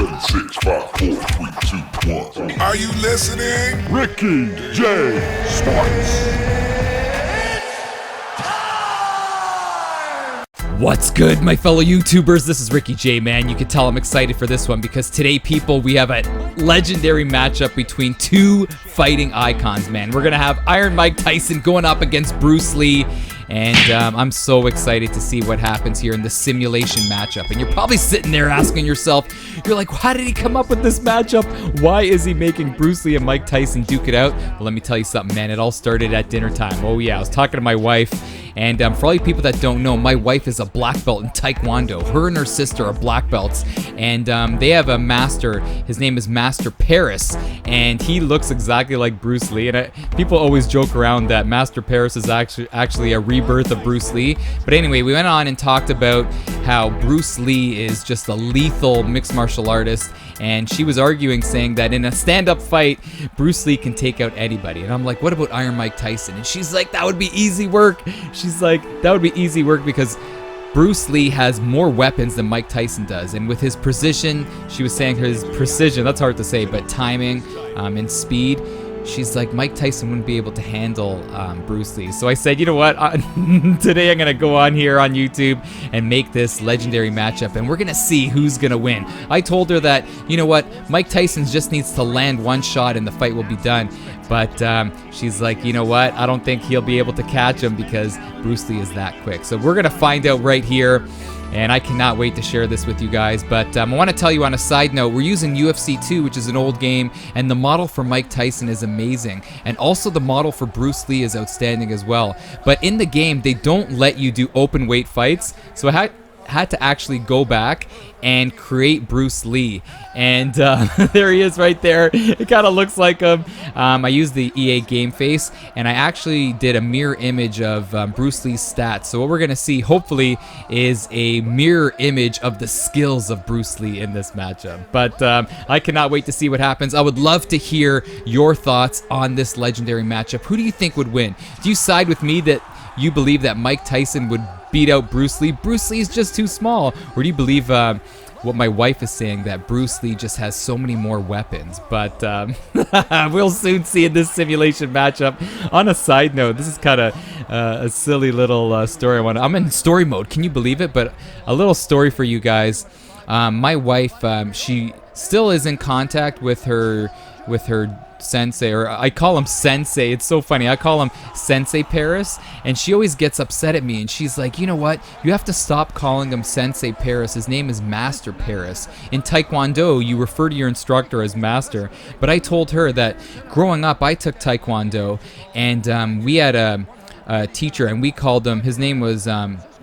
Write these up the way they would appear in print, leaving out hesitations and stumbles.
7, 6, 5, 4, 3, 2, 1. Are you listening? Ricky J. Sports. What's good, my fellow YouTubers? This is Ricky J, man. You can tell I'm excited for this one because today, people, we have a legendary matchup between two fighting icons, man. We're gonna have Iron Mike Tyson going up against Bruce Lee, and I'm so excited to see what happens here in the simulation matchup. And you're probably sitting there asking yourself, you're like, how did he come up with this matchup? Why is he making Bruce Lee and Mike Tyson duke it out? Well, let me tell you something, man. It all started at dinner time. Oh yeah, I was talking to my wife. And for all you people that don't know, my wife is a black belt in Taekwondo. Her and her sister are black belts, and they have a master. His name is Master Paris, and he looks exactly like Bruce Lee. And people always joke around that Master Paris is actually a rebirth of Bruce Lee. But anyway, we went on and talked about how Bruce Lee is just a lethal mixed martial artist, and she was arguing, saying that in a stand-up fight, Bruce Lee can take out anybody. And I'm like, what about Iron Mike Tyson? And she's like, that would be easy work. She's like, that would be easy work because Bruce Lee has more weapons than Mike Tyson does. And with his precision, she was saying his precision, that's hard to say, but timing and speed, she's like, Mike Tyson wouldn't be able to handle Bruce Lee. So I said, you know what? Today I'm going to go on here on YouTube and make this legendary matchup, and we're going to see who's going to win. I told her that, you know what? Mike Tyson just needs to land one shot and the fight will be done. But she's like, you know what? I don't think he'll be able to catch him because Bruce Lee is that quick. So we're going to find out right here. And I cannot wait to share this with you guys. But I want to tell you on a side note, we're using UFC 2, which is an old game, and the model for Mike Tyson is amazing. And also the model for Bruce Lee is outstanding as well. But in the game, they don't let you do open weight fights. So I had to actually go back and create Bruce Lee, and there he is right there. It kind of looks like him. I used the EA game face, and I actually did a mirror image of Bruce Lee's stats. So what we're gonna see, hopefully, is a mirror image of the skills of Bruce Lee in this matchup. But I cannot wait to see what happens. I would love to hear your thoughts on this legendary matchup. Who do you think would win? Do you side with me that you believe that Mike Tyson would beat out Bruce Lee? Bruce Lee is just too small. Or do you believe what my wife is saying, that Bruce Lee just has so many more weapons? But we'll soon see in this simulation matchup. On a side note, this is kind of a silly little story. I'm in story mode. Can you believe it? But a little story for you guys. My wife, she still is in contact with her sensei, or I call him sensei. It's so funny. I call him Sensei Paris, and she always gets upset at me, and she's like, you know what? You have to stop calling him Sensei Paris. His name is Master Paris. In Taekwondo, you refer to your instructor as Master. But I told her that growing up, I took Taekwondo, and we had a teacher, and we called him, his name was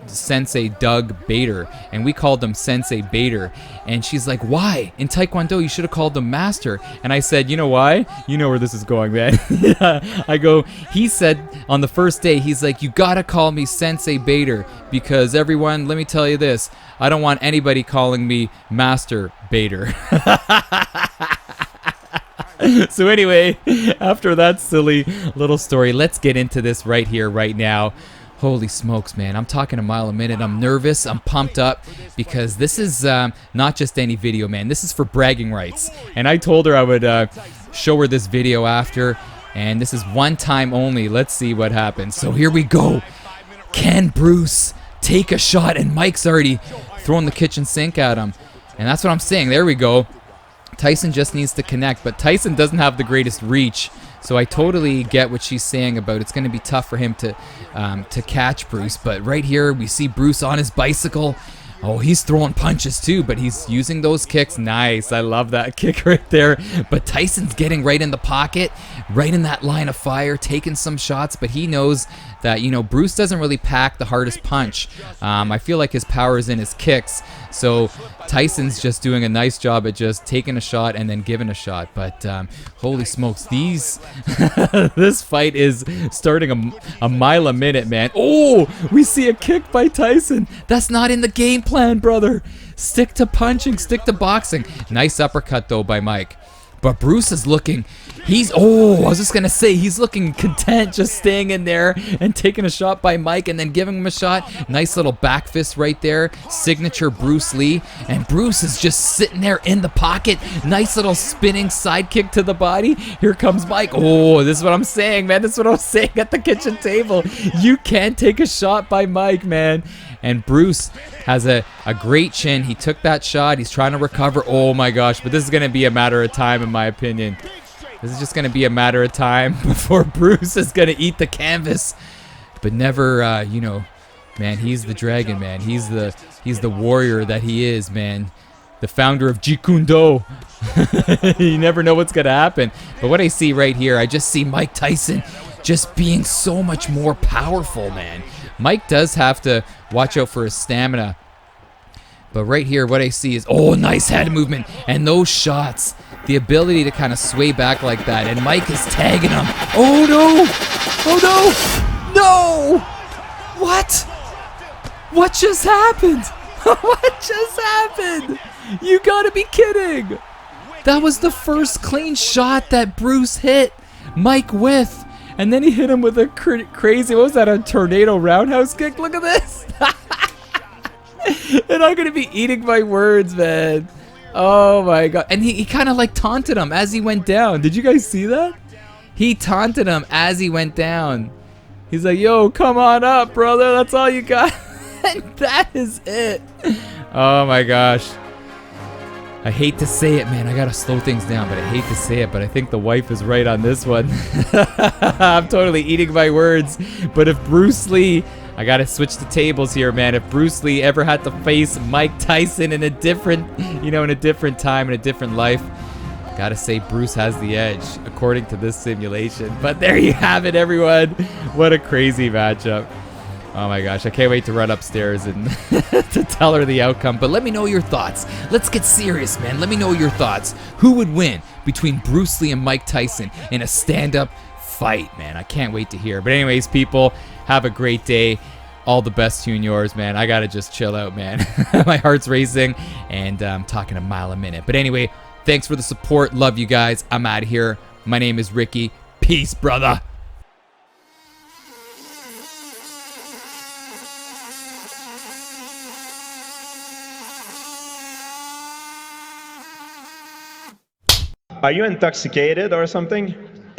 Sensei Doug Bader, and we called him Sensei Bader. And she's like, why? In Taekwondo, you should have called him Master. And I said, you know why? You know where this is going, man. I go, he said on the first day, he's like, you gotta call me Sensei Bader, because everyone, let me tell you this, I don't want anybody calling me Master Bader. So anyway, after that silly little story, let's get into this right here, right now. Holy smokes, man. I'm talking a mile a minute. I'm nervous. I'm pumped up because this is not just any video, man. This is for bragging rights. And I told her I would show her this video after, and this is one time only. Let's see what happens. So here we go. Can Bruce take a shot? And Mike's already throwing the kitchen sink at him. And that's what I'm saying. There we go. Tyson just needs to connect, but Tyson doesn't have the greatest reach. So I totally get what she's saying about it's going to be tough for him to catch Bruce. But right here, we see Bruce on his bicycle. Oh, he's throwing punches too, but he's using those kicks. Nice. I love that kick right there. But Tyson's getting right in the pocket, right in that line of fire, taking some shots. But he knows that, you know, Bruce doesn't really pack the hardest punch. I feel like his power is in his kicks. So Tyson's just doing a nice job at just taking a shot and then giving a shot. But holy smokes, this fight is starting a mile a minute, man. Oh, we see a kick by Tyson. That's not in the game plan, brother. Stick to punching, stick to boxing. Nice uppercut though by Mike. But Bruce is looking, I was just going to say, he's looking content just staying in there and taking a shot by Mike and then giving him a shot. Nice little back fist right there. Signature Bruce Lee. And Bruce is just sitting there in the pocket. Nice little spinning side kick to the body. Here comes Mike. Oh, this is what I'm saying, man. This is what I'm saying at the kitchen table. You can't take a shot by Mike, man. And Bruce has a great chin. He took that shot. He's trying to recover. Oh my gosh, but this is going to be a matter of time in my opinion. This is just going to be a matter of time before Bruce is going to eat the canvas. But never, you know, man, he's the dragon, man. He's the warrior that he is, man. The founder of Jeet Kune Do. You never know what's going to happen. But what I see right here, I just see Mike Tyson just being so much more powerful, man. Mike does have to watch out for his stamina. But right here, what I see is, oh, nice head movement. And those shots, the ability to kind of sway back like that. And Mike is tagging him. Oh, no. Oh, no. No. What? What just happened? What just happened? You gotta be kidding. That was the first clean shot that Bruce hit Mike with. And then he hit him with a crazy, what was that, a tornado roundhouse kick? Look at this. And I'm going to be eating my words, man. Oh, my God. And he kind of like taunted him as he went down. Did you guys see that? He taunted him as he went down. He's like, yo, come on up, brother. That's all you got. And that is it. Oh, my gosh. I hate to say it, man. I gotta slow things down, but I hate to say it, but I think the wife is right on this one. I'm totally eating my words. But if Bruce Lee, I gotta switch the tables here, man. If Bruce Lee ever had to face Mike Tyson in a different, in a different time, in a different life, gotta say Bruce has the edge, according to this simulation. But there you have it, everyone. What a crazy matchup. Oh my gosh, I can't wait to run upstairs and to tell her the outcome. But let me know your thoughts. Let's get serious, man. Let me know your thoughts. Who would win between Bruce Lee and Mike Tyson in a stand-up fight, man? I can't wait to hear. But anyways, people, have a great day. All the best to you and yours, man. I gotta just chill out, man. My heart's racing, and I'm talking a mile a minute. But anyway, thanks for the support. Love you guys. I'm out of here. My name is Ricky. Peace, brother. Are you intoxicated or something?